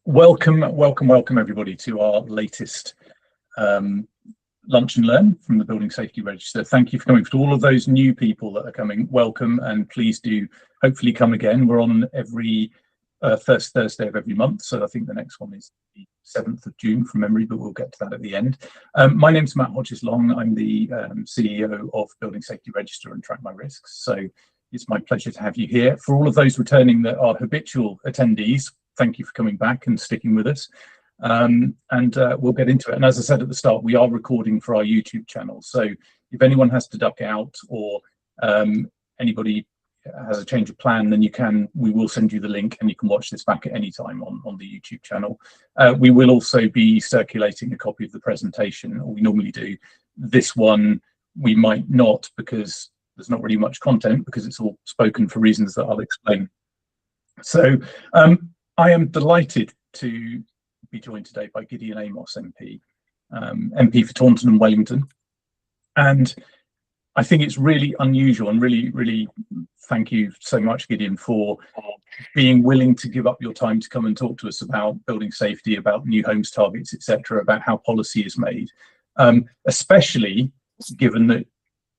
Welcome everybody to our latest Lunch and Learn from the Building Safety Register. Thank you for coming. For all of those new people that are coming, welcome, and please do hopefully come again. We're on every first Thursday of every month, so I think the next one is the 7th of June from memory, but we'll get to that at the end. My name's Matt Hodges-Long. I'm the CEO of Building Safety Register and Track My Risks, so it's my pleasure to have you here. For all of those returning that are habitual attendees, thank you for coming back and sticking with us. We'll get into it. And as I said at the start, we are recording for our YouTube channel. So if anyone has to duck out or anybody has a change of plan, then we will send you the link and you can watch this back at any time on the YouTube channel. We will also be circulating a copy of the presentation, or we normally do. This one, we might not, because there's not really much content, because it's all spoken for reasons that I'll explain. So I am delighted to be joined today by Gideon Amos MP, MP for Taunton and Wellington. And I think it's really unusual, and really thank you so much, Gideon, for being willing to give up your time to come and talk to us about building safety, about new homes targets, etc., about how policy is made, especially given that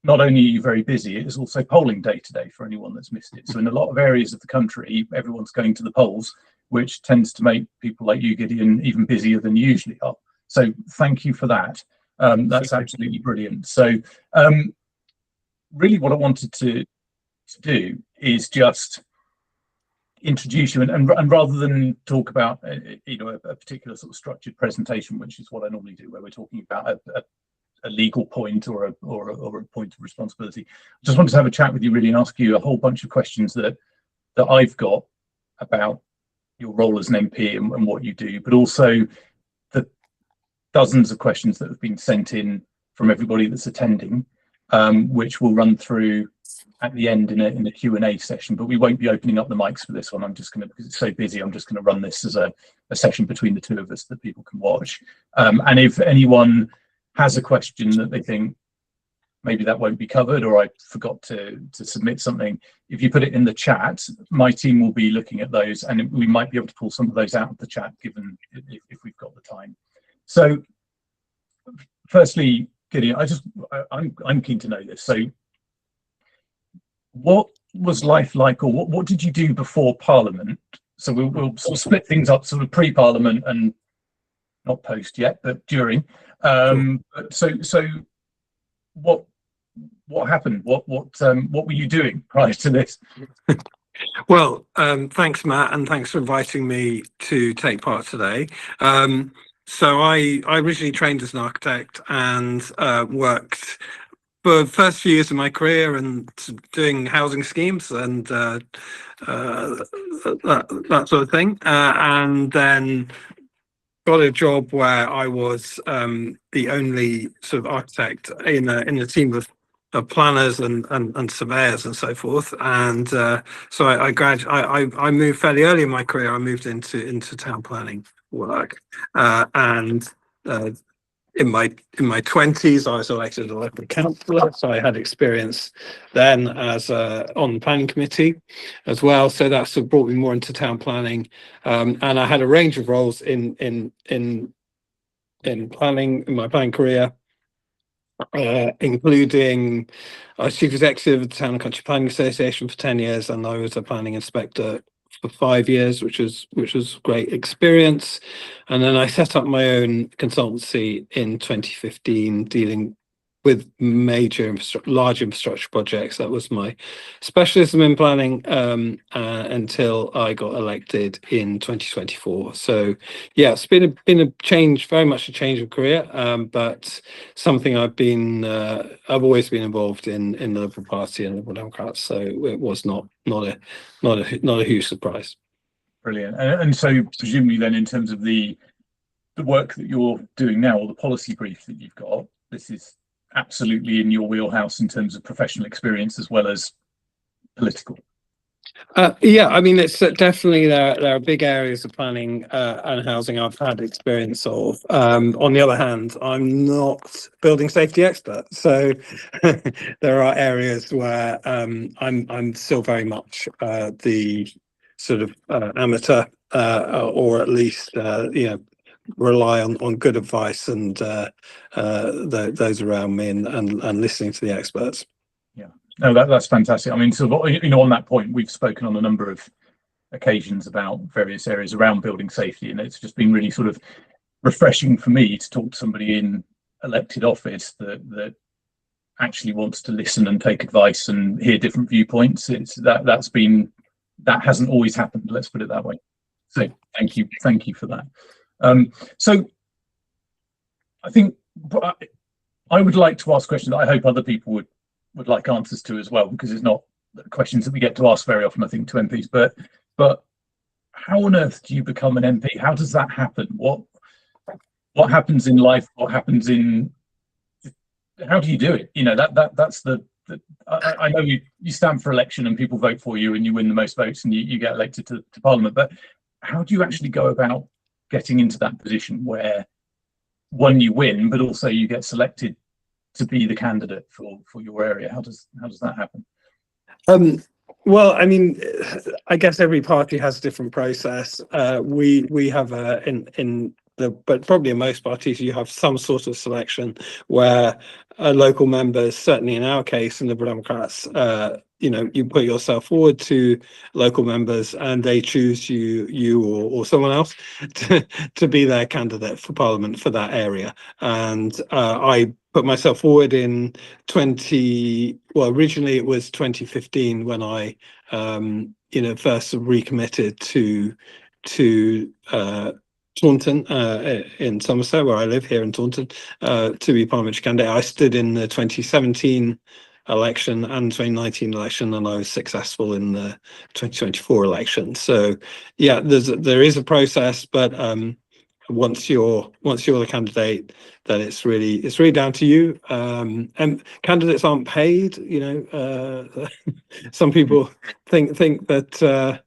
not only are you very busy, it is also polling day today for anyone that's missed it. So in a lot of areas of the country, everyone's going to the polls, which tends to make people like you, Gideon, even busier than you usually are. So thank you for that. That's absolutely brilliant. So really what I wanted to do is just introduce you, and rather than talk about a particular sort of structured presentation, which is what I normally do, where we're talking about a legal point or a point of responsibility, I just wanted to have a chat with you really and ask you a whole bunch of questions that I've got about your role as an MP and what you do, but also the dozens of questions that have been sent in from everybody that's attending, which we'll run through at the end in a Q&A session. But we won't be opening up the mics for this one. I'm just going to, because it's so busy, I'm just going to run this as a session between the two of us that people can watch. And if anyone has a question that they think maybe that won't be covered, or I forgot to submit something, if you put it in the chat, my team will be looking at those, and we might be able to pull some of those out of the chat, given if we've got the time. So firstly, Gideon, I'm keen to know this. So what was life like, or what did you do before Parliament? So we'll sort of split things up, sort of pre-Parliament and not post yet, but during. So what happened? What were you doing prior to this? Well, thanks, Matt, and thanks for inviting me to take part today. So I originally trained as an architect and worked for the first few years of my career and doing housing schemes and that sort of thing, and then got a job where I was the only sort of architect in a team of planners and surveyors and so forth. And so I moved fairly early in my career. I moved into town planning work, and in my 20s I was elected a local councillor, so I had experience then as on the planning committee as well, so that sort of brought me more into town planning, and I had a range of roles in planning in my planning career, including I was chief executive of the Town and Country Planning Association for 10 years, and I was a planning inspector for 5 years, which was great experience. And then I set up my own consultancy in 2015, dealing with major large infrastructure projects. That was my specialism in planning until I got elected in 2024. So yeah, it's been a change, very much a change of career, but something I've always been involved in the Liberal Party and Liberal Democrats. So it was not a huge surprise. Brilliant. And so presumably then, in terms of the work that you're doing now, or the policy brief that you've got, this is absolutely in your wheelhouse in terms of professional experience as well as political. Yeah, I mean, it's definitely there are big areas of planning and housing I've had experience of. On the other hand, I'm not building safety expert, so there are areas where I'm still very much the sort of amateur or at least rely on good advice and those around me, and listening to the experts. Yeah, no, that's fantastic. I mean, so on that point, we've spoken on a number of occasions about various areas around building safety, and it's just been really sort of refreshing for me to talk to somebody in elected office that actually wants to listen and take advice and hear different viewpoints. That hasn't always happened, let's put it that way. So thank you for that. So I think I would like to ask questions that I hope other people would like answers to as well, because it's not questions that we get to ask very often, I think, to MPs. But how on earth do you become an MP? How does that happen? What happens in life? What happens in? How do you do it? That's the. I know you stand for election and people vote for you and you win the most votes and you get elected to Parliament. But how do you actually go about getting into that position where, one, you win, but also you get selected to be the candidate for your area? How does that happen? Well, I mean, I guess every party has a different process. We have but probably in most parties you have some sort of selection where local members, certainly in our case, in Liberal Democrats, you put yourself forward to local members and they choose you or someone else to be their candidate for Parliament for that area. And I put myself forward in originally it was 2015 when I first recommitted to Taunton in Somerset, where I live here in Taunton, to be parliamentary candidate. I stood in the 2017 election and 2019 election, and I was successful in the 2024 election. So yeah, there is a process, but once you're the candidate, then it's really down to you. And candidates aren't paid. Some people think that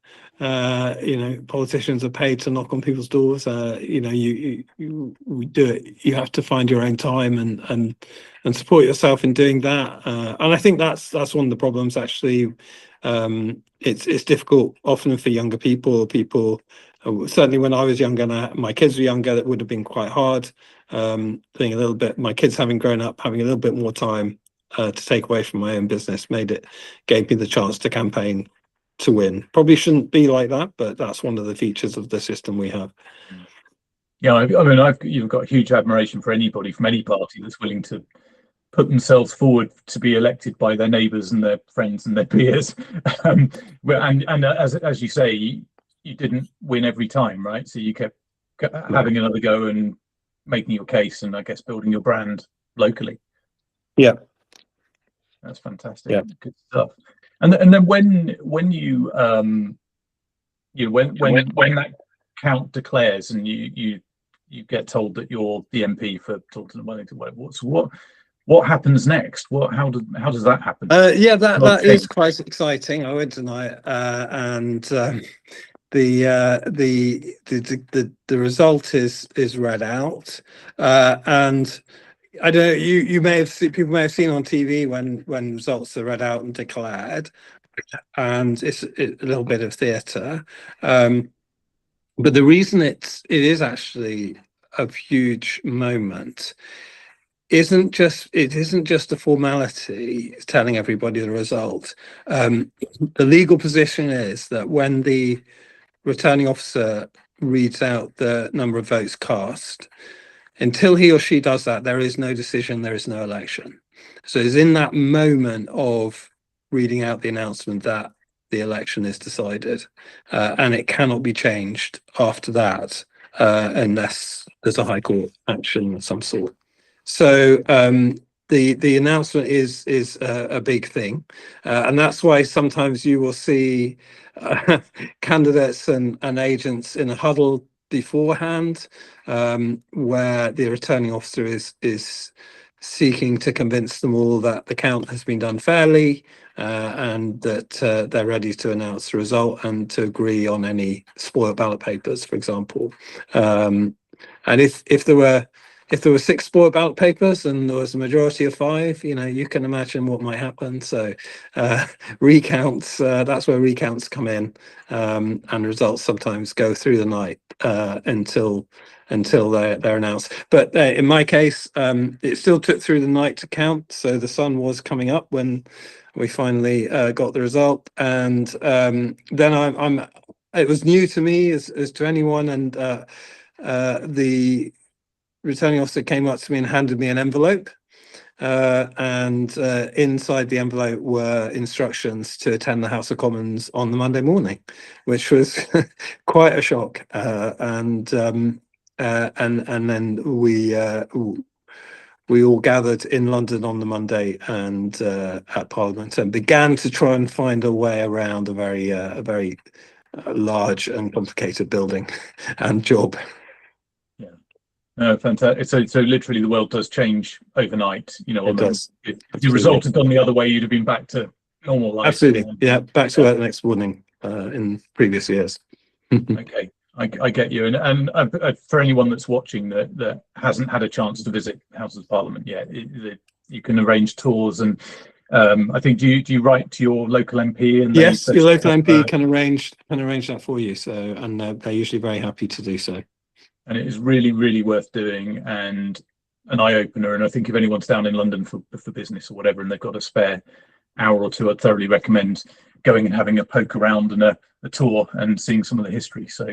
politicians are paid to knock on people's doors. We do it. You have to find your own time and support yourself in doing that. And I think that's one of the problems. Actually, it's difficult often for younger people. Certainly when I was younger and my kids were younger, that would have been quite hard. Being a little bit, my kids having grown up, having a little bit more time to take away from my own business gave me the chance to campaign to win. Probably shouldn't be like that, but that's one of the features of the system we have. Yeah, I mean, you've got huge admiration for anybody from any party that's willing to put themselves forward to be elected by their neighbours and their friends and their peers. And as you say, you didn't win every time, right? So you kept having another go and making your case, and I guess building your brand locally. Yeah, that's fantastic. Yeah, good stuff. And then when you when that count declares and you get told that you're the MP for Taunton and Wellington, what happens next? How does that happen? Yeah, that is quite exciting. I won't deny it. And the result is read out, and I don't know, people may have seen on TV when results are read out and declared, and it's a little bit of theatre, but the reason it is actually a huge moment isn't just a formality telling everybody the result. The legal position is that when the returning officer reads out the number of votes cast, until he or she does that, there is no decision, there is no election. So it's in that moment of reading out the announcement that the election is decided, and it cannot be changed after that unless there's a High Court action of some sort. So the announcement is a big thing, and that's why sometimes you will see candidates and agents in a huddle beforehand, where the returning officer is seeking to convince them all that the count has been done fairly, and that they're ready to announce the result and to agree on any spoiled ballot papers, for example. And if there were if there were 6 spoiled ballot papers and there was a majority of 5, you can imagine what might happen. So recounts, that's where recounts come in, and results sometimes go through the night until they're announced. But in my case, it still took through the night to count. So the sun was coming up when we finally got the result. And then it was new to me as to anyone. And the returning officer came up to me and handed me an envelope. And inside the envelope were instructions to attend the House of Commons on the Monday morning, which was quite a shock. And then we all gathered in London on the Monday and at Parliament, and began to try and find a way around a very large and complicated building and job. Fantastic. So literally the world does change overnight. It does. If the result had gone the other way, you'd have been back to normal life. Absolutely. Yeah, back to work the next morning in previous years. Okay, I get you. And for anyone that's watching that hasn't had a chance to visit Houses of Parliament yet, you can arrange tours. And I think, do you write to your local MP? And yes, your local MP can arrange that for you. So, and they're usually very happy to do so. And it is really, really worth doing, and an eye-opener. And I think if anyone's down in London for business or whatever, and they've got a spare hour or two, I'd thoroughly recommend going and having a poke around and a tour and seeing some of the history. So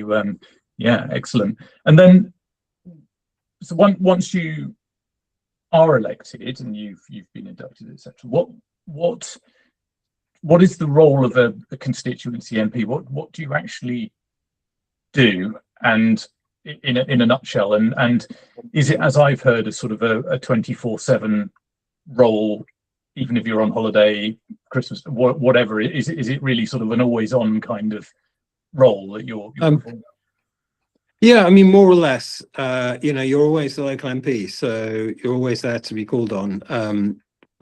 yeah, excellent. And then, so once you are elected and you've been inducted, etc., what is the role of a constituency MP? What do you actually do? And in a nutshell, and is it, as I've heard, a sort of a 24/7 role, even if you're on holiday, Christmas, whatever? Is it really sort of an always-on kind of role that you're performing? Yeah, I mean, more or less, you're always the local MP, so you're always there to be called on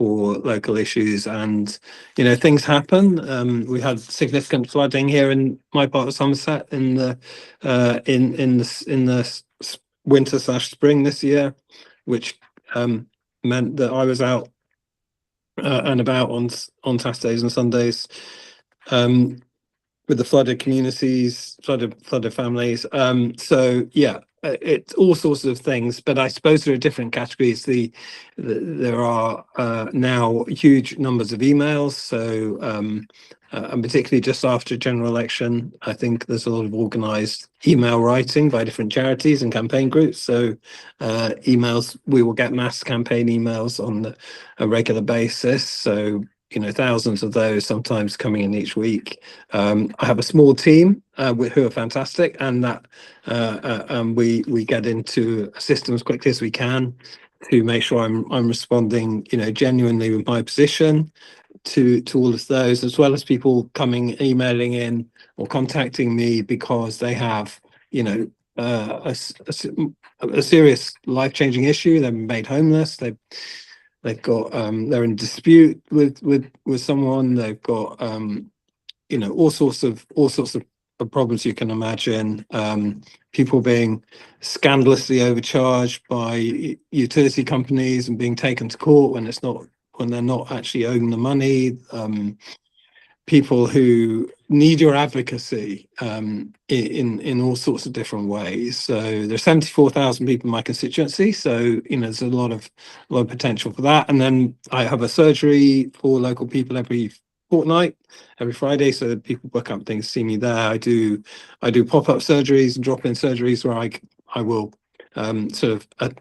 for local issues, and things happen. We had significant flooding here in my part of Somerset in the winter/spring this year, which meant that I was out and about on Saturdays and Sundays with the flooded communities, flooded families. So yeah, it's all sorts of things, but I suppose there are different categories. There are now huge numbers of emails. So and particularly just after a general election, I think there's a lot of organised email writing by different charities and campaign groups. So emails, we will get mass campaign emails on a regular basis. So thousands of those sometimes coming in each week. I have a small team who are fantastic, and that we get into systems quickly as we can to make sure I'm responding genuinely with my position to all of those, as well as people emailing in or contacting me because they have a serious life-changing issue. They've been made homeless. They've got they're in dispute with someone. They've got all sorts of problems you can imagine. People being scandalously overcharged by utility companies and being taken to court when they're not actually owing the money. People who need your advocacy in all sorts of different ways. So there's 74,000 people in my constituency, so there's a lot of potential for that. And then I have a surgery for local people every fortnight, every Friday, so that people book up things, see me there. I do pop-up surgeries and drop-in surgeries where I will sort of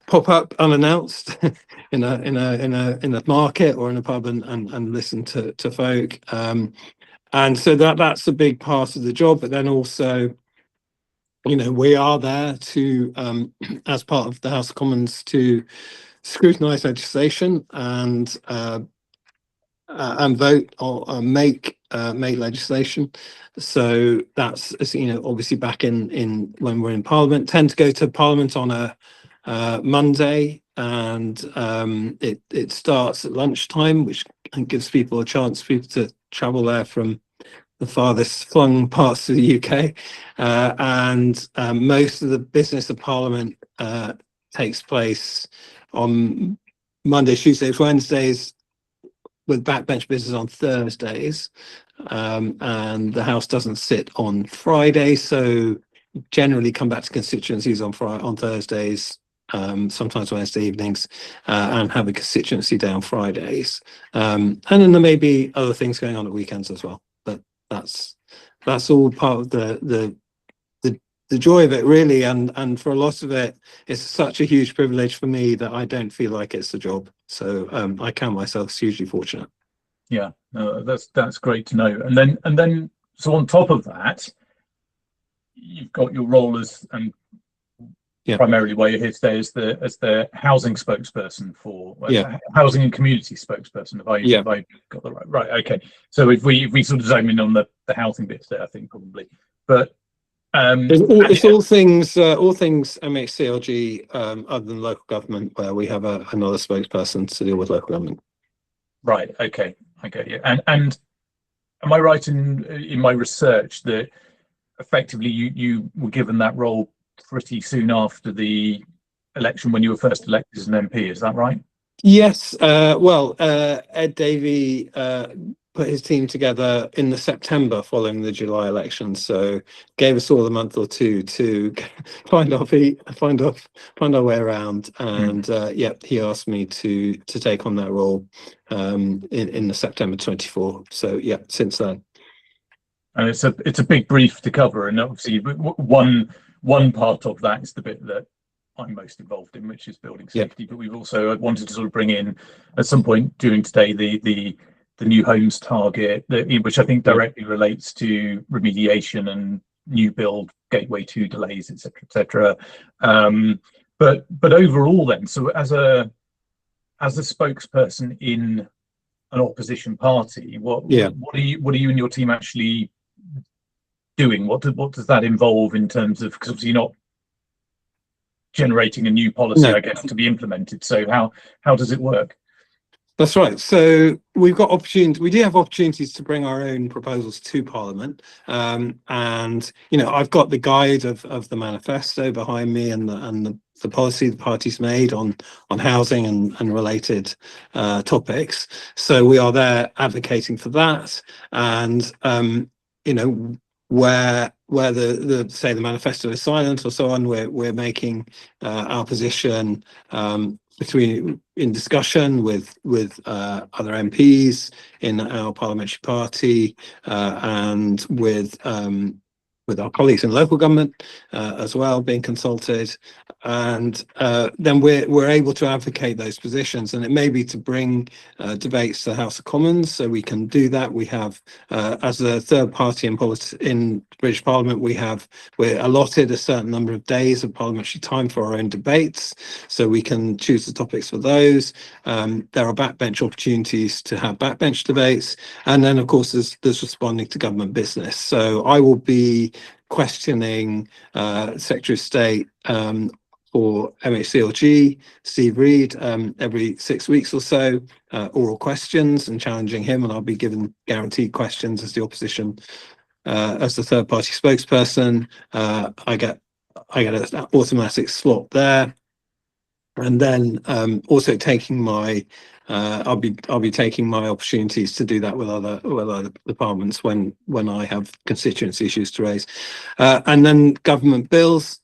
pop up unannounced in a market or in a pub and listen to folk, and so that's a big part of the job. But then also we are there to as part of the House of Commons to scrutinise legislation and vote or make legislation. So that's obviously back in when we're in Parliament. Tend to go to Parliament on a Monday, and it starts at lunchtime, which gives people a chance to travel there from the farthest flung parts of the UK, and most of the business of Parliament takes place on Mondays, Tuesdays, Wednesdays, with backbench business on Thursdays, and the House doesn't sit on Friday, so generally come back to constituencies on Thursdays, sometimes Wednesday evenings, and have a constituency day on Fridays. And then there may be other things going on at weekends as well, but that's all part of the joy of it, really. And for a lot of it, it's such a huge privilege for me that I don't feel like it's a job. So I count myself hugely fortunate. Yeah, that's great to know. And then so on top of that, you've got your role as, and primarily where you're here today, as the housing spokesperson for housing and community spokesperson. Have I got the right? Okay. So if we sort of zone in on the housing bits there, I think probably, but it's all things MHCLG, other than local government, where we have another spokesperson to deal with local government. Right. Okay. I get you. And am I right in my research that effectively you were given that role pretty soon after the election when you were first elected as an MP? Is that right? Yes. Well, Ed Davey put his team together in the September following the July election, so gave us all a month or two to find our feet, find our way around, and he asked me to take on that role in the September 24. So since then. And it's a big brief to cover, and obviously one part of that is the bit that I'm most involved in, which is building safety. But we've also wanted to sort of bring in at some point during today the new homes target, which I think directly relates to remediation and new build, gateway 2 delays, etc. But overall, then, so as a spokesperson in an opposition party, what are you and your team actually doing? What does that involve in terms of, because obviously you're not generating a new policy, I guess, to be implemented. So how does it work? That's right. So we've got opportunities. We do have opportunities to bring our own proposals to Parliament, and I've got the guide of the manifesto behind me, and the policy the party's made on housing and related topics. So we are there advocating for that, and where the say the manifesto is silent or so on, we're making our position in discussion with other MPs in our parliamentary party, and with our colleagues in local government as well, being consulted, and then we're able to advocate those positions. And it may be to bring debates to the House of Commons, so we can do that. We have, as a third party in British Parliament, we're allotted a certain number of days of parliamentary time for our own debates, so we can choose the topics for those. There are backbench opportunities to have backbench debates, and then of course there's responding to government business. So I will be questioning Secretary of State for MHCLG, Steve Reed, every 6 weeks or so, oral questions, and challenging him, and I'll be given guaranteed questions as the opposition, as the third party spokesperson. I get an automatic slot there, and then also taking my I'll be taking my opportunities to do that with other departments when I have constituency issues to raise, and then government bills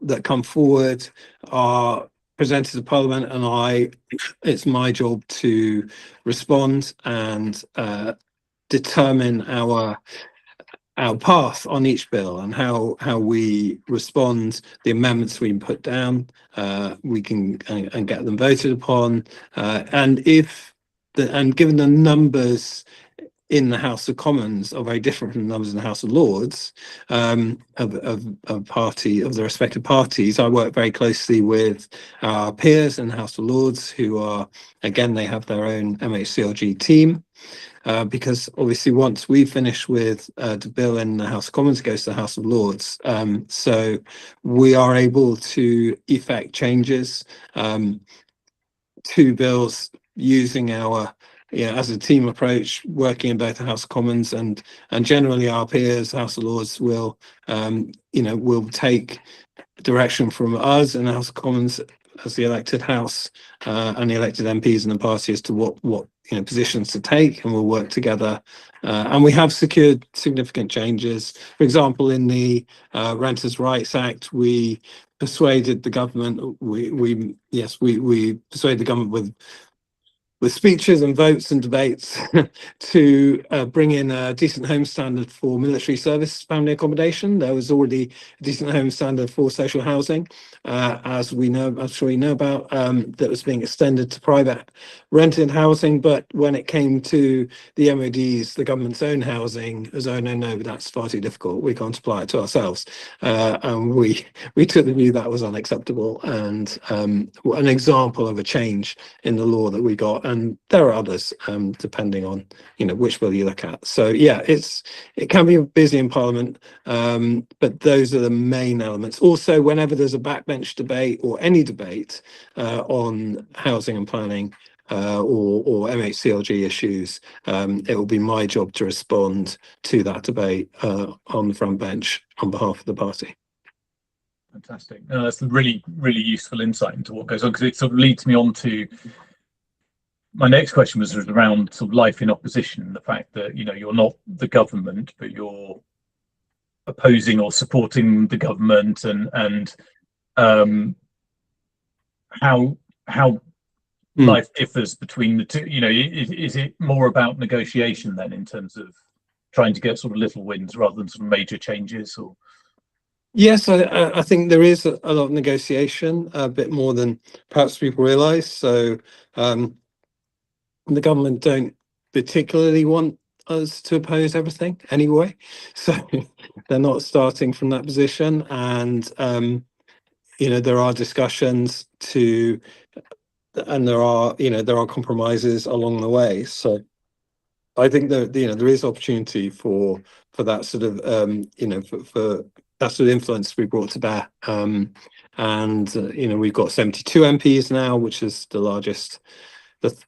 that come forward are presented to Parliament, and it's my job to respond and determine our path on each bill, and how we respond, the amendments we can put down, we can and get them voted upon, and given the numbers in the House of Commons are very different from the numbers in the House of Lords, of the respective parties, I work very closely with our peers in the House of Lords, who are, again, they have their own MHCLG team. Because obviously once we finish with the bill in the House of Commons, it goes to the House of Lords. So we are able to effect changes to bills using our as a team approach, working in both the House of Commons and generally our peers, House of Lords, will will take direction from us in the House of Commons as the elected House and the elected MPs in the party as to what positions to take, and we'll work together. And we have secured significant changes. For example, in the Renters' Rights Act, we persuaded the government. We persuaded the government with speeches and votes and debates to bring in a decent home standard for military service family accommodation. There was already a decent home standard for social housing, as we know, I'm sure you know about, that was being extended to private rented housing. But when it came to the MOD's, the government's own housing, it was, oh no, that's far too difficult. We can't apply it to ourselves. And we took the view that was unacceptable, and an example of a change in the law that we got. And there are others, depending on which bill you look at. So yeah, it can be busy in Parliament, but those are the main elements. Also, whenever there's a backbench debate or any debate on housing and planning or MHCLG issues, it will be my job to respond to that debate on the front bench on behalf of the party. Fantastic. No, that's a really, really useful insight into what goes on, because it sort of leads me on to my next question, was around sort of life in opposition, the fact that you're not the government, but you're opposing or supporting the government, and how life differs between the two. Is it more about negotiation then, in terms of trying to get sort of little wins rather than sort of major changes? Or yes, I think there is a lot of negotiation, a bit more than perhaps people realise. So the government don't particularly want us to oppose everything anyway, so they're not starting from that position. And there are discussions and there are compromises along the way. So I think that there is opportunity for that sort of for that sort of influence to be brought to bear. And we've got 72 MPs now, which is the largest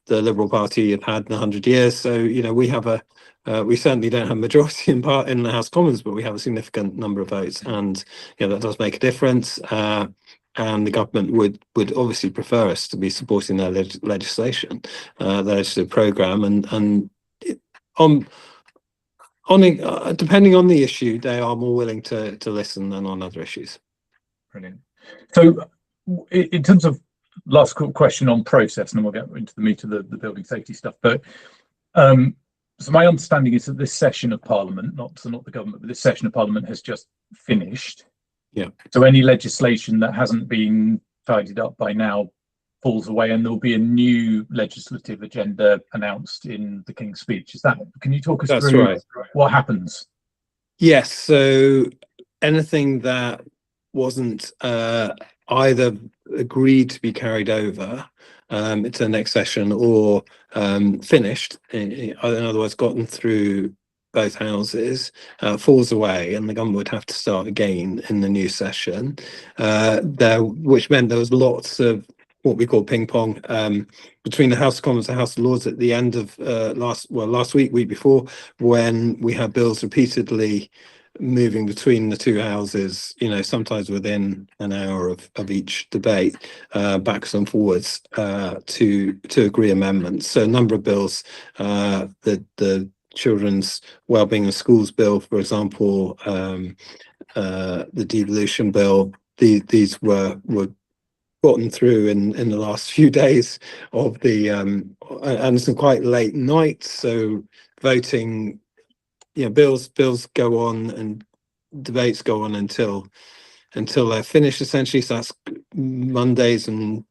the Liberal Party have had in 100 years. So we have we certainly don't have a majority in the House of Commons, but we have a significant number of votes, and that does make a difference. And the government would obviously prefer us to be supporting their legislation, their legislative programme, and depending on the issue, they are more willing to listen than on other issues. Brilliant. So in terms of last question on process, and then we'll get into the meat of the building safety stuff, but so my understanding is that this session of Parliament, not the government, but this session of Parliament has just finished. Yeah. So any legislation that hasn't been tidied up by now falls away, and there'll be a new legislative agenda announced in the King's Speech. Can you talk us through what happens? Yes. So anything that wasn't either agreed to be carried over into the next session or finished, in other words, gotten through both houses, falls away, and the government would have to start again in the new session. Which meant there was lots of what we call ping pong between the House of Commons and the House of Lords at the end of last week before, when we had bills repeatedly moving between the two houses, sometimes within an hour of each debate, backwards and forwards to agree amendments. So a number of bills, the Children's Wellbeing in Schools Bill, for example, the Devolution Bill, these were gotten through in the last few days of the and some quite late nights. So voting, bills go on and debates go on until they're finished, essentially. So that's Mondays and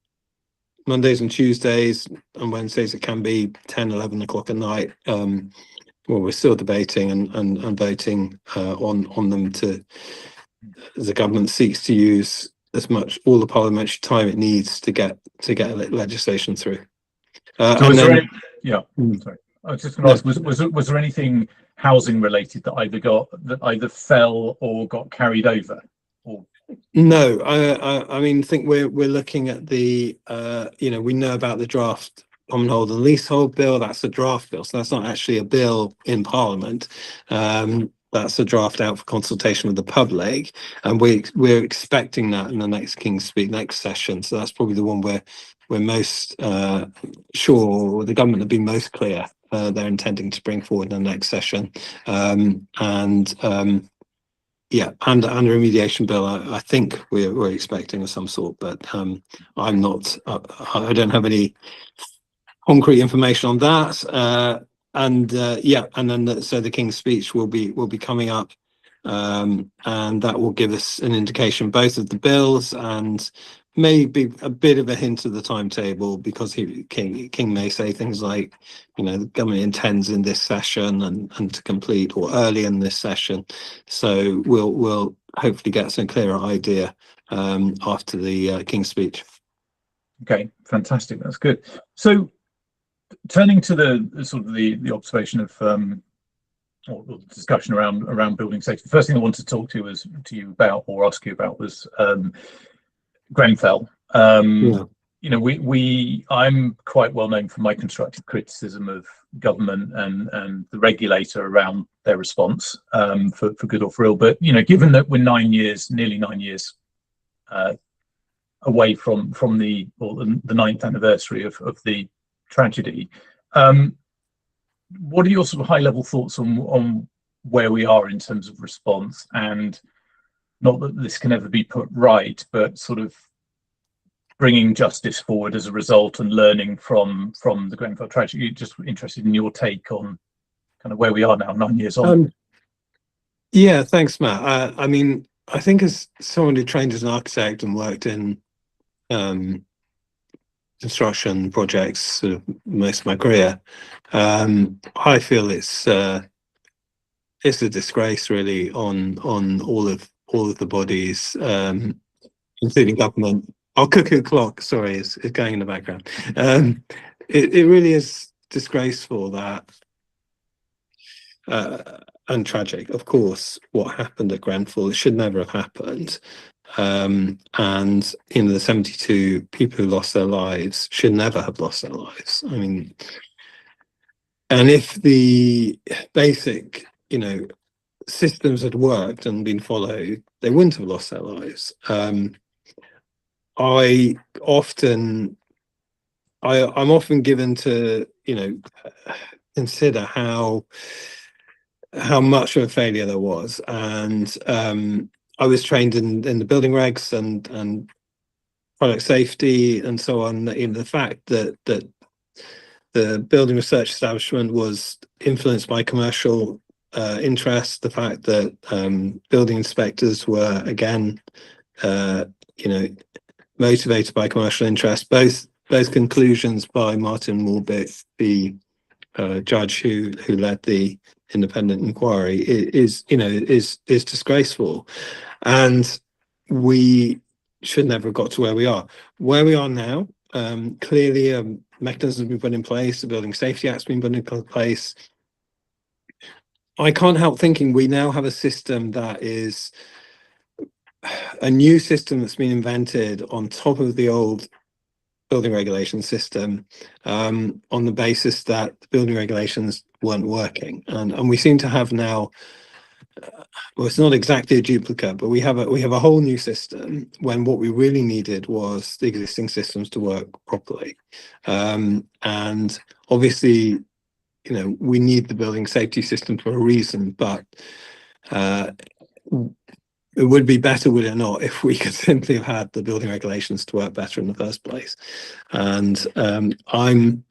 Tuesdays, and Wednesdays it can be 10-11 o'clock at night. Well, we're still debating and voting on them. The government seeks to use all the parliamentary time it needs to get legislation through. So sorry, I was just going to ask: was there anything housing related that either fell or got carried over? Or no, I mean, I think we're looking at the we know about the draft Commonhold and Leasehold Bill. That's a draft bill, so that's not actually a bill in Parliament. That's a draft out for consultation with the public, and we're expecting that in the next King's Speech next session. So that's probably the one where we're most sure, the government have been most clear they're intending to bring forward in the next session. Yeah, and a remediation bill, I think we're expecting of some sort, but I'm not, I don't have any concrete information on that. Yeah, and then so the King's Speech will be coming up, and that will give us an indication both of the bills and maybe a bit of a hint of the timetable, because King may say things like, you know, the government intends in this session and to complete, or early in this session. So we'll hopefully get some clearer idea after the King's Speech. Okay, fantastic. That's good. So turning to the sort of the observation of or the discussion around building safety, the first thing I wanted to talk to you about, or ask you about, was Grenfell. Yeah. You know, I'm quite well known for my constructive criticism of government and the regulator around their response, for good or for ill. But you know, given that we're nearly 9 years away from the 9th anniversary of the tragedy, what are your sort of high-level thoughts on where we are in terms of response? And not that this can ever be put right, but sort of bringing justice forward as a result and learning from the Grenfell tragedy. Just interested in your take on kind of where we are now, 9 years on. Yeah, thanks, Matt. I mean, I think as someone who trained as an architect and worked in construction projects sort of most of my career, I feel it's a disgrace really on all of the bodies, including government. Our cuckoo clock, sorry, is going in the background. It really is disgraceful that and tragic, of course, what happened at Grenfell. It should never have happened. And you know, the 72 people who lost their lives should never have lost their lives. I mean, and if the basic, you know, systems had worked and been followed, they wouldn't have lost their lives. I'm often given to, you know, consider how much of a failure there was, and I was trained in the building regs and product safety and so on. In the fact that the building research establishment was influenced by commercial interests, the fact that building inspectors were again, you know, motivated by commercial interest. Both conclusions by Martin Morbick, the judge who led the independent inquiry, is disgraceful, and we should never have got to where we are. Where we are now, clearly a mechanism has been put in place. The Building Safety Act's been put in place. I can't help thinking we now have a system that is a new system that's been invented on top of the old building regulation system, on the basis that the building regulations weren't working, and we seem to have now, well, it's not exactly a duplicate, but we have a whole new system when what we really needed was the existing systems to work properly. And obviously, you know, we need the building safety system for a reason, but it would be better, would it not, if we could simply have had the building regulations to work better in the first place. And I'm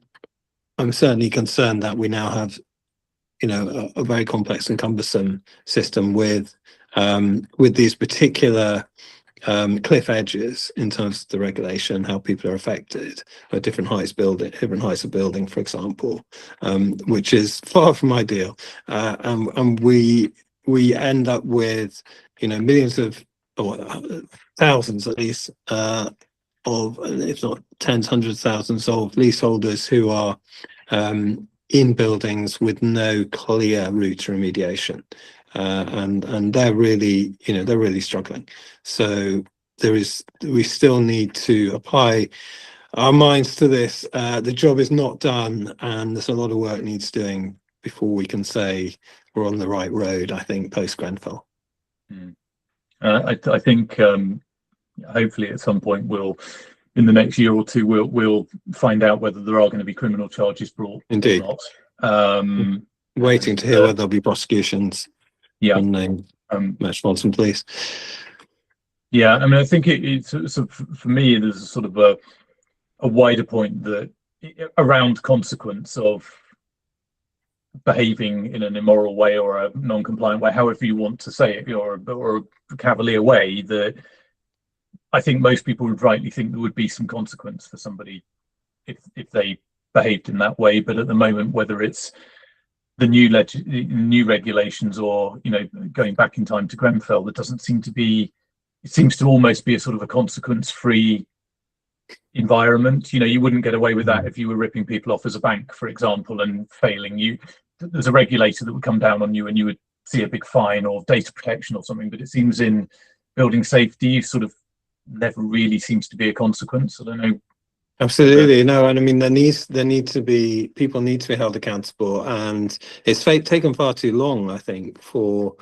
certainly concerned that we now have, you know, a very complex and cumbersome system with these particular cliff edges in terms of the regulation, how people are affected at different heights of building, for example, which is far from ideal. And we end up with, you know, millions of, or thousands at least, of, if not tens, hundreds of thousands of leaseholders who are in buildings with no clear route to remediation, and they're really, you know, they're really struggling. So we still need to apply our minds to this. The job is not done, and there's a lot of work needs doing before we can say we're on the right road, I think, post-Grenfell. I think hopefully at some point in the next year or two, we'll find out whether there are going to be criminal charges brought Indeed. or not. Waiting to hear whether there'll be prosecutions from the Metropolitan Police. Yeah, I mean, I think it's for me, there's a sort of a wider point that around consequence of behaving in an immoral way or a non-compliant way, however you want to say it, or a cavalier way, that I think most people would rightly think there would be some consequence for somebody if they behaved in that way. But at the moment, whether it's the new regulations or, you know, going back in time to Grenfell, there doesn't seem to be. It seems to almost be a sort of a consequence-free environment. You know, you wouldn't get away with that if you were ripping people off as a bank, for example, and failing. There's a regulator that would come down on you and you would see a big fine or data protection or something. But it seems in building safety, sort of never really seems to be a consequence. I don't know. Absolutely, no, and I mean people need to be held accountable, and it's taken far too long, I think, for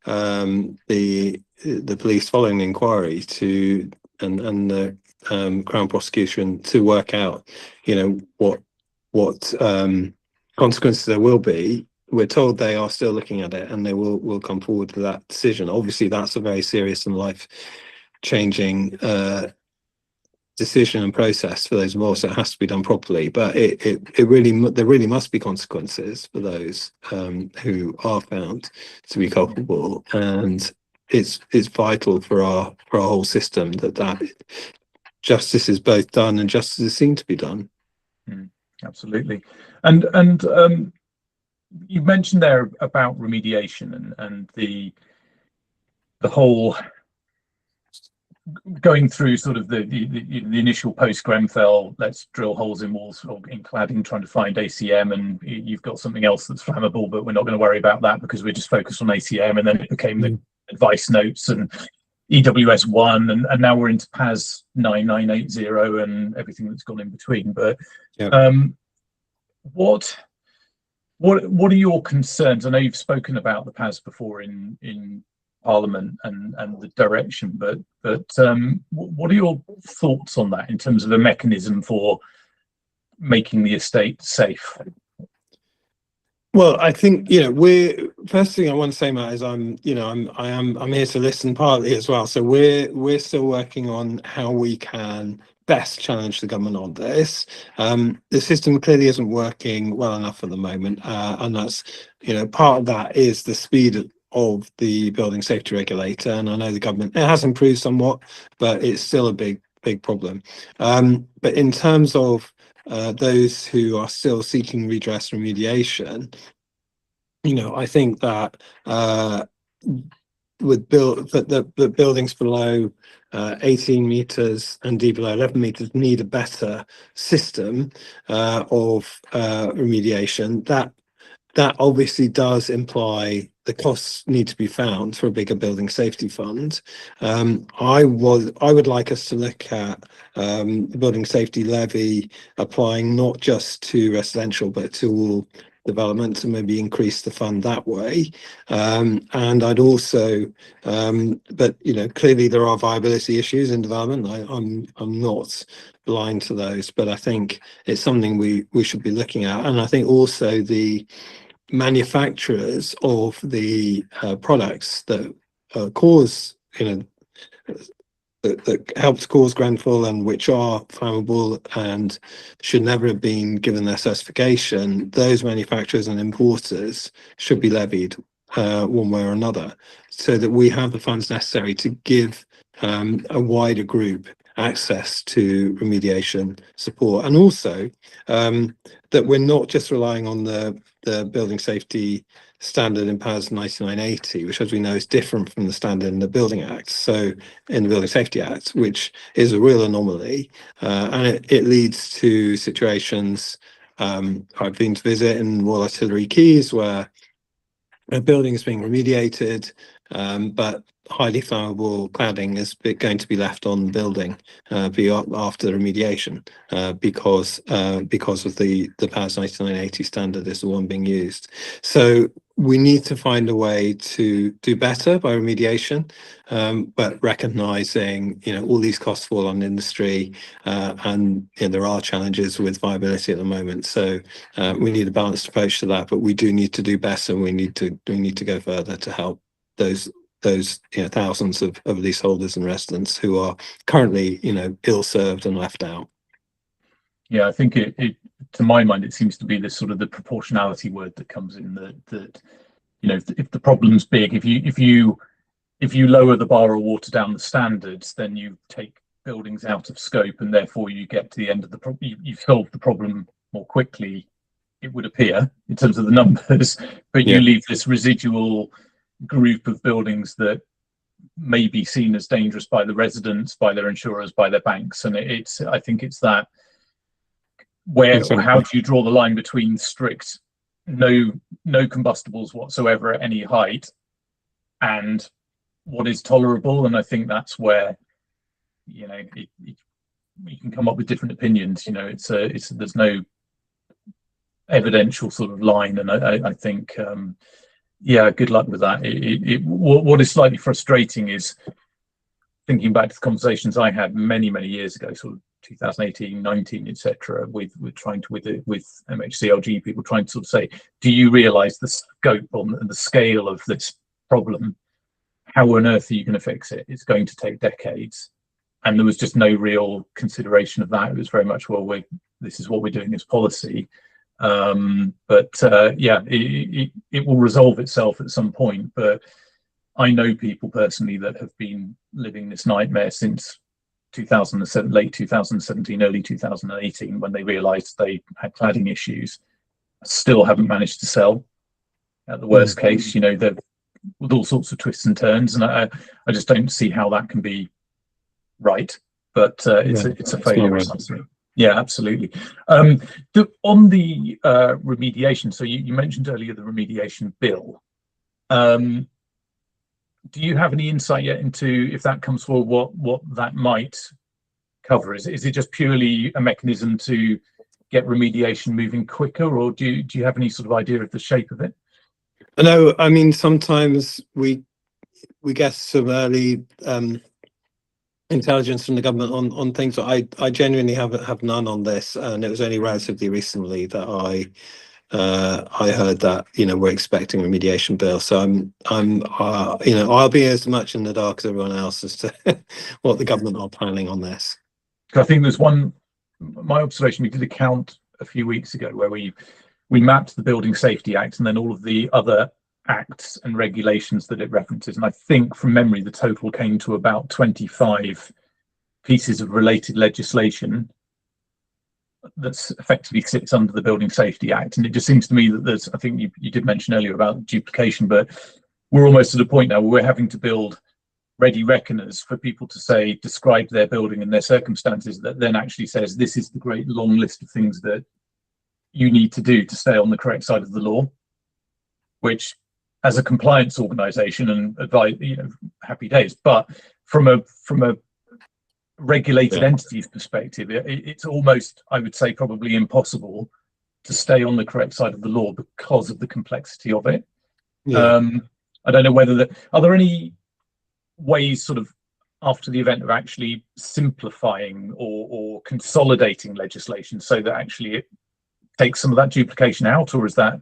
the police following the inquiry and the Crown prosecution to work out, you know, what consequences there will be. We're told they are still looking at it, and they will come forward with that decision. Obviously, that's a very serious and life-changing decision and process for those involved, so it has to be done properly. But there really must be consequences for those who are found to be culpable, and it's vital for our whole system that justice is both done and justice is seen to be done. Absolutely. And you mentioned there about remediation and the whole going through sort of the initial post-Grenfell, let's drill holes in walls or in cladding trying to find ACM, and you've got something else that's flammable, but we're not going to worry about that because we're just focused on ACM. And then it became the advice notes and EWS 1, and now we're into PAS 9980 and everything that's gone in between. But what are your concerns? I know you've spoken about the PAS before in Parliament and the direction, but what are your thoughts on that in terms of a mechanism for making the estate safe? Well, I think, you know, first thing I want to say, Matt, is I'm here to listen partly as well. So we're still working on how we can best challenge the government on this. The system clearly isn't working well enough at the moment, and that's, you know, part of that is the speed of the building safety regulator. And I know the government, it has improved somewhat, but it's still a big problem. But in terms of those who are still seeking redress remediation, you know, I think that the buildings below 18 meters and D below 11 meters need a better system of remediation. That obviously does imply the costs need to be found for a bigger building safety fund. I would like us to look at the building safety levy applying not just to residential but to all developments, and maybe increase the fund that way. And I'd also, but you know, clearly there are viability issues in development. I'm not blind to those, but I think it's something we should be looking at. And I think also the manufacturers of the products that cause, you know, that helped cause Grenfell and which are flammable and should never have been given their certification, those manufacturers and importers should be levied one way or another, so that we have the funds necessary to give a wider group access to remediation support, and also that we're not just relying on the building safety standard in PAS 9980, which, as we know, is different from the standard in the Building Act. So in the Building Safety Act, which is a real anomaly, and it leads to situations I've been to visit in Royal Artillery Quays where a building is being remediated, but highly flammable cladding is going to be left on the building after the remediation because of the PAS 9980 standard is the one being used. So we need to find a way to do better by remediation, but recognizing, all these costs fall on industry, and there are challenges with viability at the moment. So we need a balanced approach to that, but we do need to do better, and we need to go further to help those thousands of leaseholders and residents who are currently ill-served and left out. Yeah, I think it to my mind, it seems to be this sort of the proportionality word that comes in, that if the problem's big, if you lower the bar or water down the standards, then you take buildings out of scope, and therefore you get to the end of the problem. You've solved the problem more quickly, it would appear, in terms of the numbers, but you leave this residual group of buildings that may be seen as dangerous by the residents, by their insurers, by their banks, and I think it's that how do you draw the line between strict no combustibles whatsoever at any height and what is tolerable? And I think that's where you can come up with different opinions. There's no evidential sort of line, and I think good luck with that. What is slightly frustrating is thinking back to the conversations I had many years ago, sort of 2018, 19, etc., with MHCLG people, trying to sort of say, do you realise the scope and the scale of this problem? How on earth are you going to fix it? It's going to take decades. And there was just no real consideration of that. It was very much, this is what we're doing as policy. It will resolve itself at some point. But I know people personally that have been living this nightmare since 2007, late 2017, early 2018, when they realised they had cladding issues, still haven't managed to sell. At the worst case, they're with all sorts of twists and turns, and I just don't see how that can be right. But it's a failure. Yeah, absolutely. On the remediation, so you mentioned earlier the Remediation Bill. Do you have any insight yet into, if that comes forward, what that might cover? Is it just purely a mechanism to get remediation moving quicker, or do you have any sort of idea of the shape of it? No, I mean, sometimes we get some early intelligence from the government on things. I genuinely have none on this, and it was only relatively recently that I heard that we're expecting a remediation bill. So I'll be as much in the dark as everyone else as to what the government are planning on this. I think there's my observation, we did a count a few weeks ago where we mapped the Building Safety Act and then all of the other acts and regulations that it references, and I think from memory the total came to about 25 pieces of related legislation that's effectively sits under the Building Safety Act. And it just seems to me that there's, I think you did mention earlier about duplication, but we're almost at a point now where we're having to build ready reckoners for people to say, describe their building and their circumstances, that then actually says this is the great long list of things that you need to do to stay on the correct side of the law, which as a compliance organization and advise, happy days, but from a regulated entities perspective, it's almost, I would say, probably impossible to stay on the correct side of the law because of the complexity of it. I don't know whether are there any ways sort of after the event of actually simplifying or consolidating legislation so that actually it takes some of that duplication out, or is that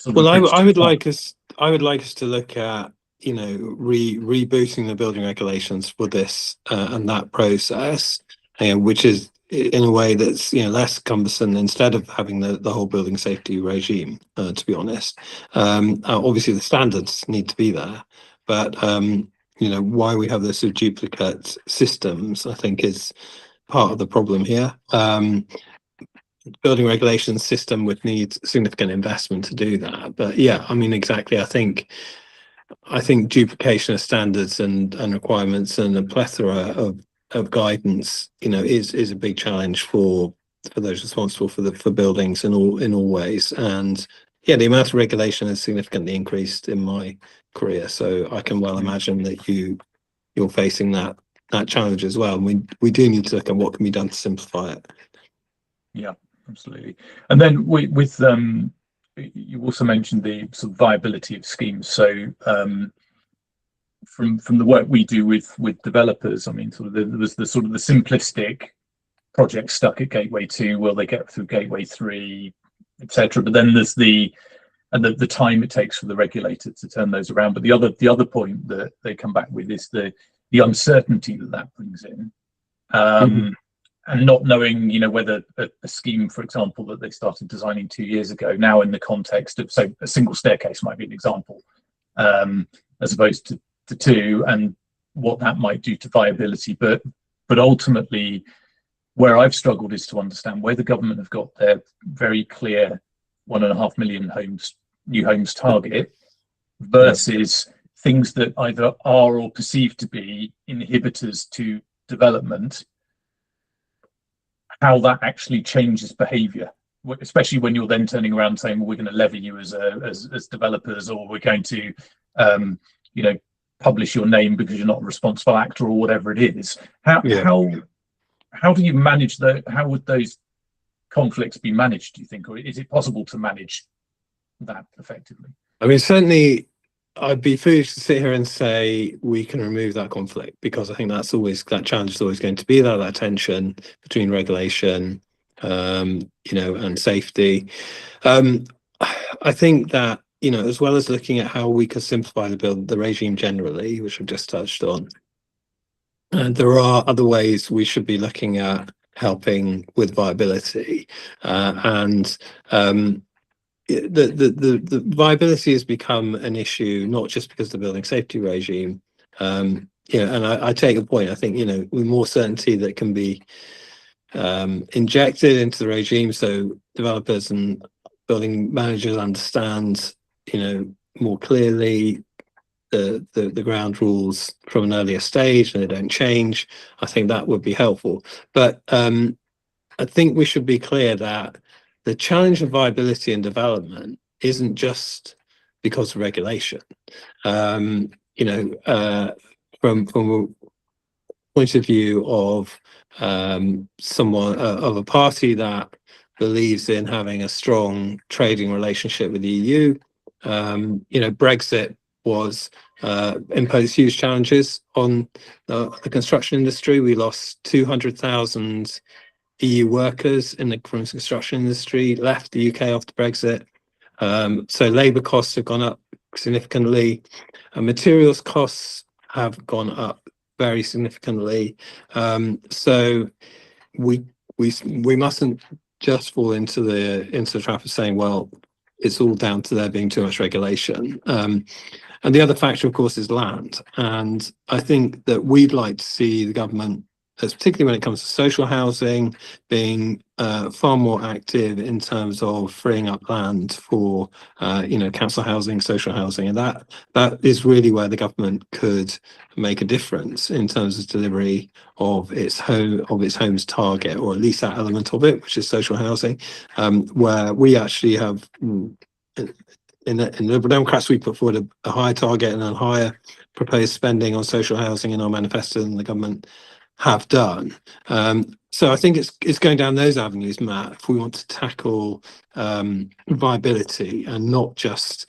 I would like us to look at rebooting the building regulations for this and that process, which is in a way that's less cumbersome, instead of having the whole building safety regime, to be honest. Obviously the standards need to be there, but why we have this sort of duplicate systems, I think, is part of the problem here. Building regulations system would need significant investment to do that, but exactly. I think duplication of standards and requirements and a plethora of guidance, is a big challenge for those responsible for buildings in all ways. And the amount of regulation has significantly increased in my career. So I can well imagine that you're facing that challenge as well. And we do need to look at what can be done to simplify it. Yeah, absolutely. And then with you also mentioned the sort of viability of schemes. So from the work we do with developers, I mean, sort of there was the sort of the simplistic project stuck at Gateway 2, will they get through Gateway 3, etc. But then there's the time it takes for the regulator to turn those around. But the other point that they come back with is the uncertainty that brings in. And not knowing, whether a scheme, for example, that they started designing 2 years ago, now in the context of, so a single staircase might be an example, as opposed to two, and what that might do to viability. But ultimately, where I've struggled is to understand where the government have got their very clear 1.5 million new homes target versus things that either are or perceived to be inhibitors to development, how that actually changes behaviour, especially when you're then turning around saying, well, we're going to levy you as developers, or we're going to publish your name because you're not a responsible actor, or whatever it is. How do you manage how would those conflicts be managed, do you think, or is it possible to manage that effectively? I mean, certainly I'd be foolish to sit here and say we can remove that conflict, because I think that challenge is always going to be that tension between regulation, and safety. I think that, as well as looking at how we could simplify the regime generally, which I've just touched on, and there are other ways we should be looking at helping with viability, the viability has become an issue not just because of the building safety regime. And I take a point. I think with more certainty that can be injected into the regime, so developers and building managers understand more clearly the ground rules from an earlier stage and they don't change. I think that would be helpful. But I think we should be clear that the challenge of viability and development isn't just because of regulation. From a point of view of someone of a party that believes in having a strong trading relationship with the EU, Brexit imposed huge challenges on the construction industry. We lost 200,000 EU workers from the construction industry, left the UK after Brexit. So labour costs have gone up significantly. Materials costs have gone up very significantly. So we mustn't just fall into the trap of saying, well, it's all down to there being too much regulation. And the other factor, of course, is land. And I think that we'd like to see the government, particularly when it comes to social housing, being far more active in terms of freeing up land for council housing, social housing, and that is really where the government could make a difference in terms of delivery of its homes target, or at least that element of it, which is social housing, where we actually have in the Liberal Democrats, we put forward a higher target and a higher proposed spending on social housing in our manifesto than the government have done. So I think it's going down those avenues, Matt, if we want to tackle viability and not just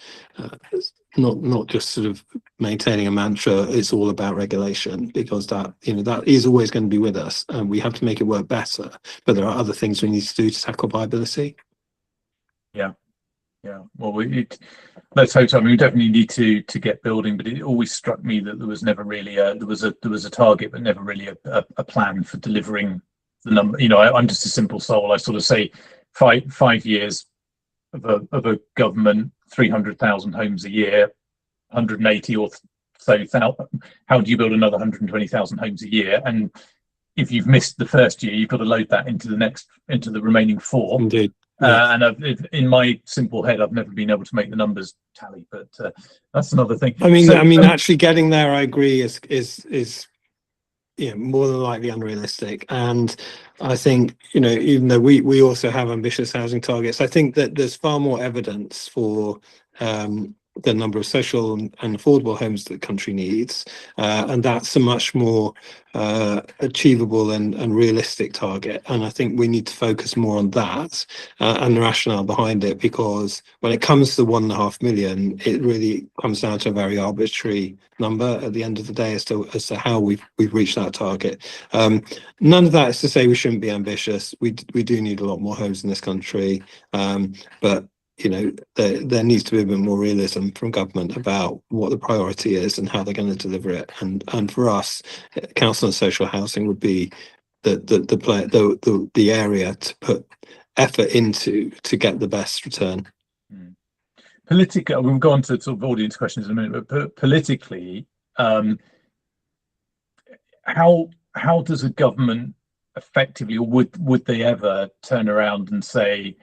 sort of maintaining a mantra, it's all about regulation, because that is always going to be with us, and we have to make it work better. But there are other things we need to do to tackle viability. Yeah, well, let's hope so. I mean, we definitely need to get building, but it always struck me that there was never really there was a target, but never really a plan for delivering the number. I'm just a simple soul. I sort of say 5 years of a government, 300,000 homes a year, 180 or so. How do you build another 120,000 homes a year? And if you've missed the first year, you've got to load that into the remaining 4. Indeed. And in my simple head, I've never been able to make the numbers tally, but that's another thing. I mean, actually getting there, I agree, is more than likely unrealistic. And I think even though we also have ambitious housing targets, I think that there's far more evidence for the number of social and affordable homes that the country needs, and that's a much more achievable and realistic target. And I think we need to focus more on that and the rationale behind it, because when it comes to 1.5 million, it really comes down to a very arbitrary number at the end of the day as to how we've reached that target. None of that is to say we shouldn't be ambitious. We do need a lot more homes in this country, but you know, there needs to be a bit more realism from government about what the priority is and how they're going to deliver it. And for us, council and social housing would be the area to put effort into to get the best return. Politically, we'll go on to sort of audience questions in a minute, but politically, how does a government effectively, or would they ever turn around and say,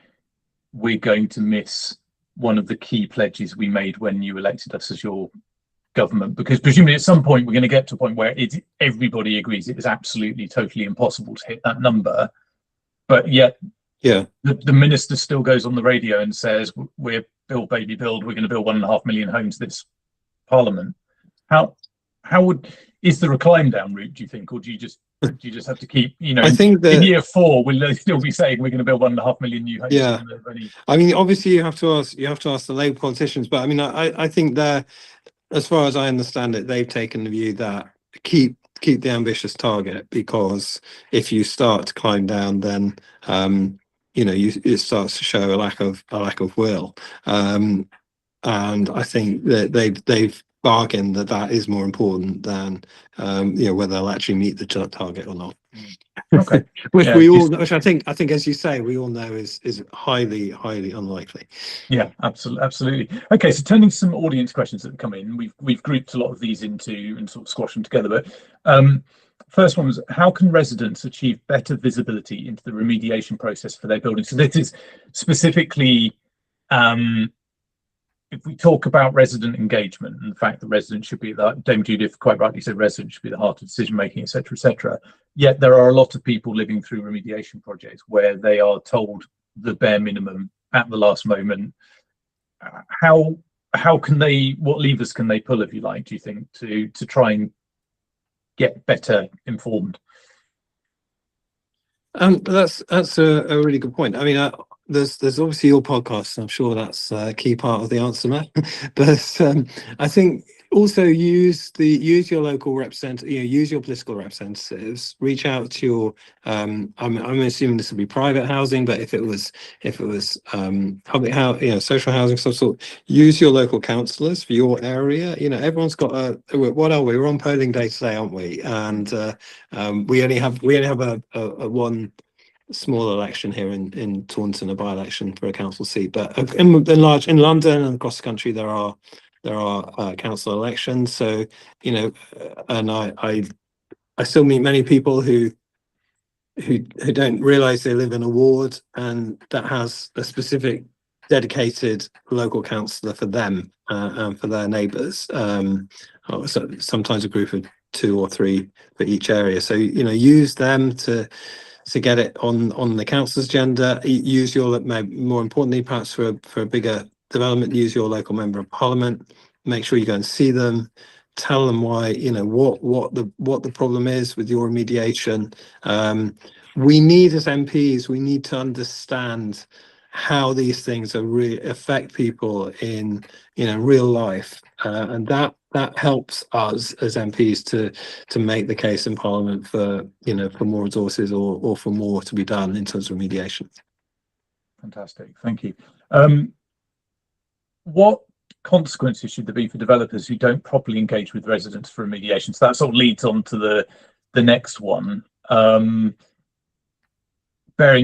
we're going to miss one of the key pledges we made when you elected us as your government? Because presumably at some point we're going to get to a point where everybody agrees it is absolutely totally impossible to hit that number, but yet the minister still goes on the radio and says, we're build baby build, we're going to build 1.5 million homes this Parliament. Is there a climb down route, do you think, or do you just have to keep, you know, I think that in year 4 will they still be saying we're going to build 1.5 million new homes? Yeah, I mean, obviously you have to ask the Labour politicians, but I mean, I think that, as far as I understand it, they've taken the view that keep the ambitious target, because if you start to climb down, then you know, it starts to show a lack of will, and I think that they've bargain that is more important than you know, whether they'll actually meet the target or not. Okay. which I think as you say, we all know is highly unlikely. Yeah, absolutely. Okay, so turning to some audience questions that have come in, we've grouped a lot of these into and sort of squashed them together. But first one was, how can residents achieve better visibility into the remediation process for their buildings? So this is specifically if we talk about resident engagement and the fact that residents should be that, Dame Judith quite rightly said residents should be the heart of decision making, etc., etc. Yet there are a lot of people living through remediation projects where they are told the bare minimum at the last moment. How can they? What levers can they pull, if you like, do you think, to try and get better informed? That's a really good point. I mean, there's obviously your podcast. I'm sure that's a key part of the answer, Matt. But I think also use your local representative, use your political representatives. Reach out to your. I'm assuming this would be private housing, but if it was public housing, social housing, some sort. Use your local councillors for your area. You know, everyone's got what are we? We're on polling day today, aren't we? And we only have a one small election here in Taunton, a by-election for a council seat, but in London and across the country there are council elections. So and I still meet many people who don't realise they live in a ward and that has a specific dedicated local councillor for them and for their neighbours. So sometimes a group of 2 or 3 for each area. So use them to get it on the council's agenda. Use your, more importantly, perhaps for a bigger development, use your local member of parliament. Make sure you go and see them. Tell them why, what the problem is with your remediation. We need, as MPs, we need to understand how these things affect people in real life, and that helps us as MPs to make the case in Parliament for for more resources or for more to be done in terms of remediation. Fantastic, thank you. What consequences should there be for developers who don't properly engage with residents for remediation? So that sort of leads on to the next one. Bearing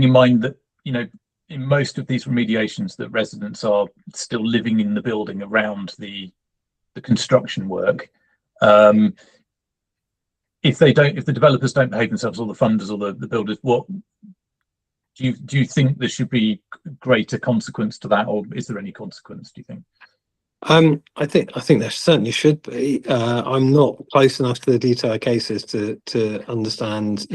in mind that in most of these remediations that residents are still living in the building around the construction work. If the developers don't behave themselves, or the funders or the builders, what do you think there should be greater consequence to that, or is there any consequence, do you think? I think there certainly should be. I'm not close enough to the detailed cases to understand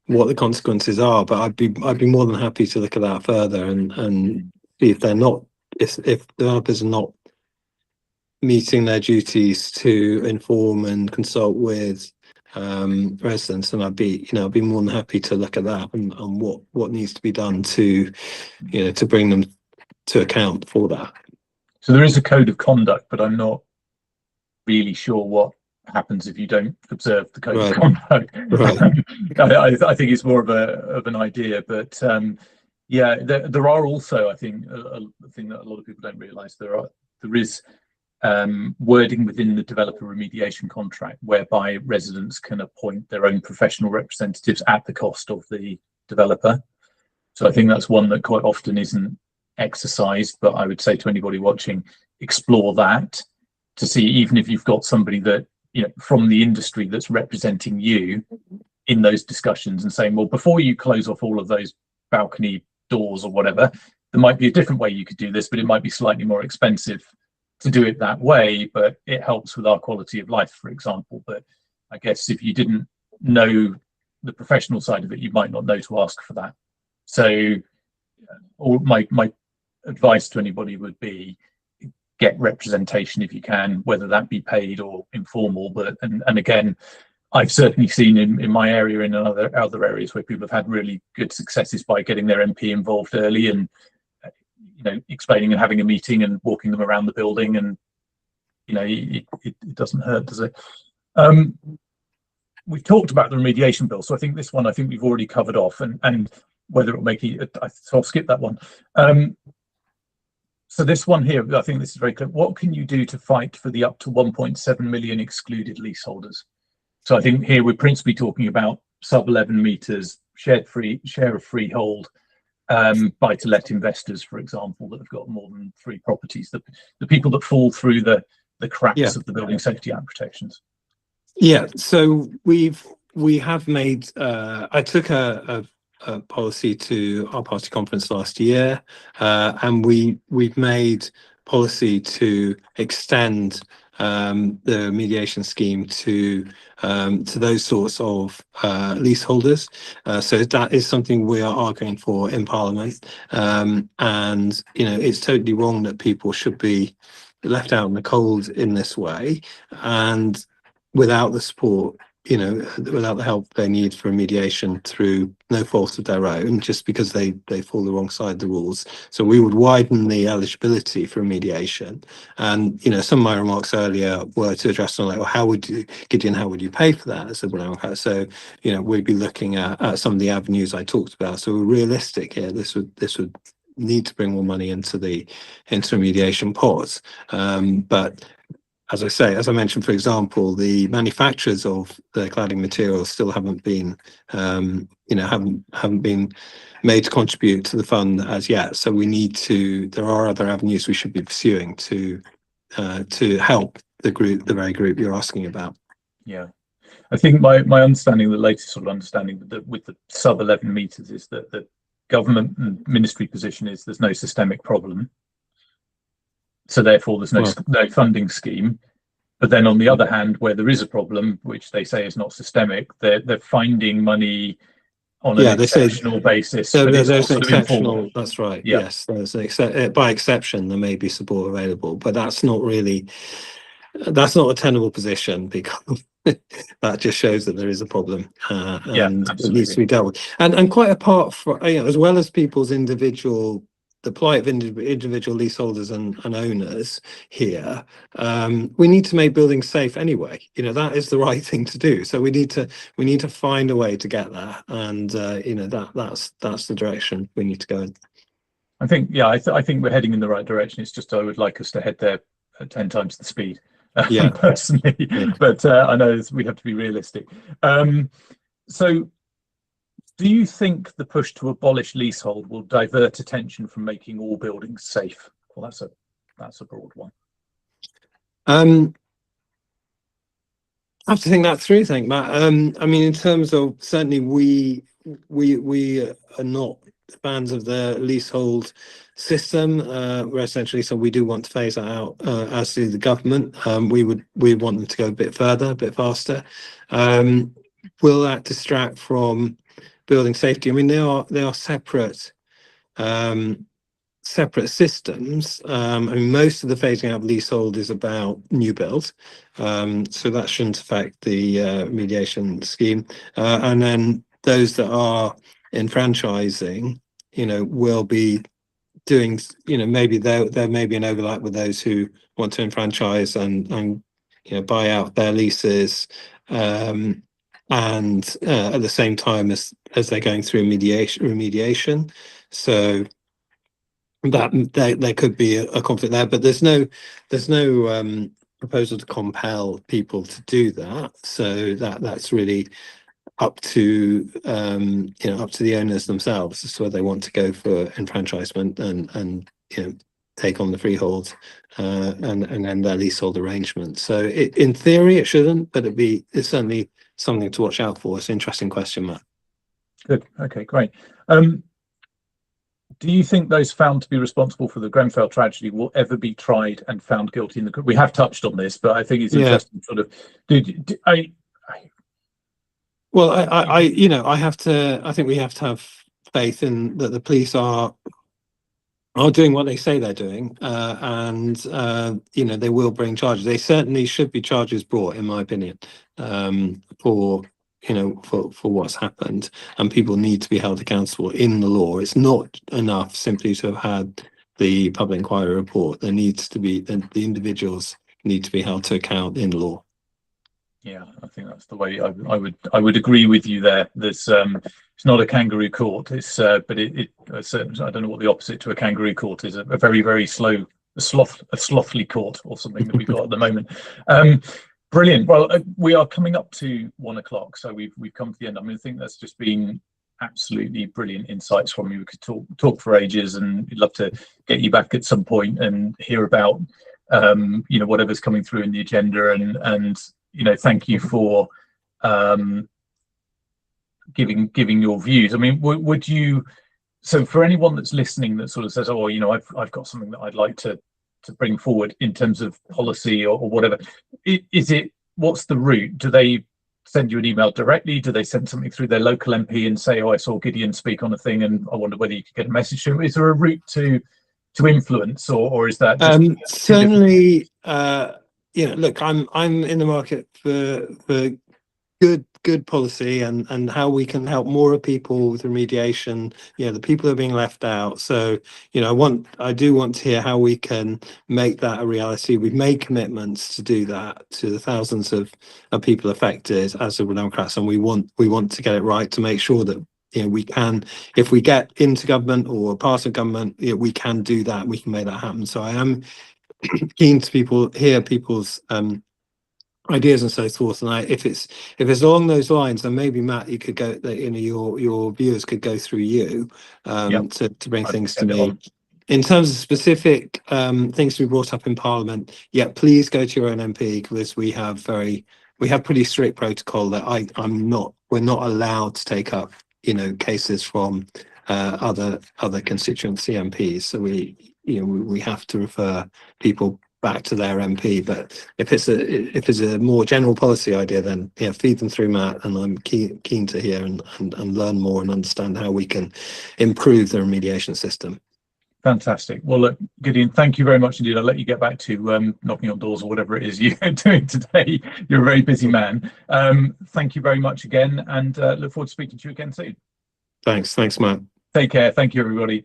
what the consequences are, but I'd be more than happy to look at that further and see if they're not, if developers are not meeting their duties to inform and consult with residents, and I'd be more than happy to look at that and what needs to be done to to bring them to account for that. So there is a code of conduct, but I'm not really sure what happens if you don't observe the code of conduct. Right. I think it's more of an idea, but yeah, there are also, I think, a thing that a lot of people don't realise, there is wording within the developer remediation contract whereby residents can appoint their own professional representatives at the cost of the developer. So I think that's one that quite often isn't exercised, but I would say to anybody watching, explore that to see, even if you've got somebody that from the industry that's representing you in those discussions and saying, well, before you close off all of those balcony doors or whatever, there might be a different way you could do this, but it might be slightly more expensive to do it that way, but it helps with our quality of life, for example. But I guess if you didn't know the professional side of it, you might not know to ask for that. So or my advice to anybody would be, get representation if you can, whether that be paid or informal. But and again, I've certainly seen in my area and in other areas where people have had really good successes by getting their MP involved early and explaining and having a meeting and walking them around the building, and it doesn't hurt, does it? We've talked about the remediation bill, so I think this one we've already covered off, and whether it will make it, so I'll skip that one. So this one here, I think this is very clear. What can you do to fight for the up to 1.7 million excluded leaseholders? So I think here we're principally talking about sub 11 meters, share of freehold, buy-to-let investors, for example, that have got more than 3 properties, the people that fall through the cracks of the Building Safety Act protections. Yeah, so we have made, I took a policy to our party conference last year, and we've made policy to extend the mediation scheme to those sorts of leaseholders. So that is something we are arguing for in Parliament, and it's totally wrong that people should be left out in the cold in this way, and without the support, without the help they need for remediation through no fault of their own, just because they fall the wrong side of the rules. So we would widen the eligibility for remediation. And some of my remarks earlier were to address like, well, how would you pay for that? I said, well, so we'd be looking at some of the avenues I talked about. So we're realistic here. This would need to bring more money into remediation pots, but as I mentioned, for example, the manufacturers of the cladding materials still haven't been, haven't been made to contribute to the fund as yet. So there are other avenues we should be pursuing to help the very group you're asking about. Yeah, I think my understanding, the latest sort of understanding that with the sub 11 meters, is that the government and ministry position is there's no systemic problem. So therefore, there's no funding scheme. But then on the other hand, where there is a problem, which they say is not systemic, they're finding money on an exceptional basis. So there's an exceptional. That's right. Yeah. Yes, there's by exception there may be support available, but that's not a tenable position, because that just shows that there is a problem, and it needs to be dealt with. And quite apart from, as well as people's the plight of individual leaseholders and owners here, we need to make buildings safe anyway. That is the right thing to do. So we need to find a way to get there, and that's the direction we need to go in. I think I think we're heading in the right direction. It's just I would like us to head there at 10 times the speed, personally. But I know we have to be realistic. So do you think the push to abolish leasehold will divert attention from making all buildings safe? Well, that's a broad one. I have to think that through, Matt. I mean, in terms of, certainly we are not fans of the leasehold system residentially, so we do want to phase that out, as do the government. We want them to go a bit further, a bit faster. Will that distract from building safety? I mean, they are separate separate systems. I mean, most of the phasing out of leasehold is about new build, so that shouldn't affect the remediation scheme. And then those that are enfranchising, will be doing, maybe there may be an overlap with those who want to enfranchise and buy out their leases, and at the same time as they're going through remediation. So that there could be a conflict there, but there's no proposal to compel people to do that. So that's really up to up to the owners themselves as to whether they want to go for enfranchisement and take on the freehold and then their leasehold arrangement. So in theory it shouldn't, but it's certainly something to watch out for. It's an interesting question, Matt. Good. Okay, great. Do you think those found to be responsible for the Grenfell tragedy will ever be tried and found guilty in the court? We have touched on this, but I think it's interesting. Sort of, Well, I think we have to have faith in that the police are doing what they say they're doing, and they will bring charges. They certainly should be charges brought, in my opinion, for what's happened, and people need to be held accountable in the law. It's not enough simply to have had the public inquiry report. There needs to be the individuals need to be held to account in law. Yeah, I think that's the way I would agree with you there. There's it's not a kangaroo court. It's but it certainly, I don't know what the opposite to a kangaroo court is. A very, very slow, a slothly court or something that we've got at the moment. Brilliant. Well, we are coming up to 1 o'clock, so we've come to the end. I mean, I think that's just been absolutely brilliant insights from you. We could talk for ages, and we'd love to get you back at some point and hear about whatever's coming through in the agenda, and thank you for giving your views. I mean, would you? So for anyone that's listening that sort of says, "Oh, I've got something that I'd like to bring forward in terms of policy or whatever," what's the route? Do they send you an email directly? Do they send something through their local MP and say, "Oh, I saw Gideon speak on a thing and I wonder whether you could get a message to him"? Is there a route to influence, or is that just certainly? Look, I'm in the market for good policy and how we can help more people with remediation. The people who are being left out. So I do want to hear how we can make that a reality. We've made commitments to do that to the thousands of people affected as Liberal Democrats, and we want to get it right to make sure that we can, if we get into government or part of government, we can do that. We can make that happen. So I am keen to hear people's ideas and so forth. And if it's along those lines, then maybe Matt, you could go. Your viewers could go through you to bring things to me. In terms of specific things to be brought up in Parliament, please go to your own MP, because we have pretty strict protocol that we're not allowed to take up cases from other constituency MPs. So we have to refer people back to their MP. But if it's a more general policy idea, then feed them through Matt, and I'm keen to hear and learn more and understand how we can improve the remediation system. Fantastic. Well, look, Gideon, thank you very much indeed. I'll let you get back to knocking on doors or whatever it is you're doing today. You're a very busy man. Thank you very much again, and look forward to speaking to you again soon. Thanks, Matt. Take care. Thank you, everybody.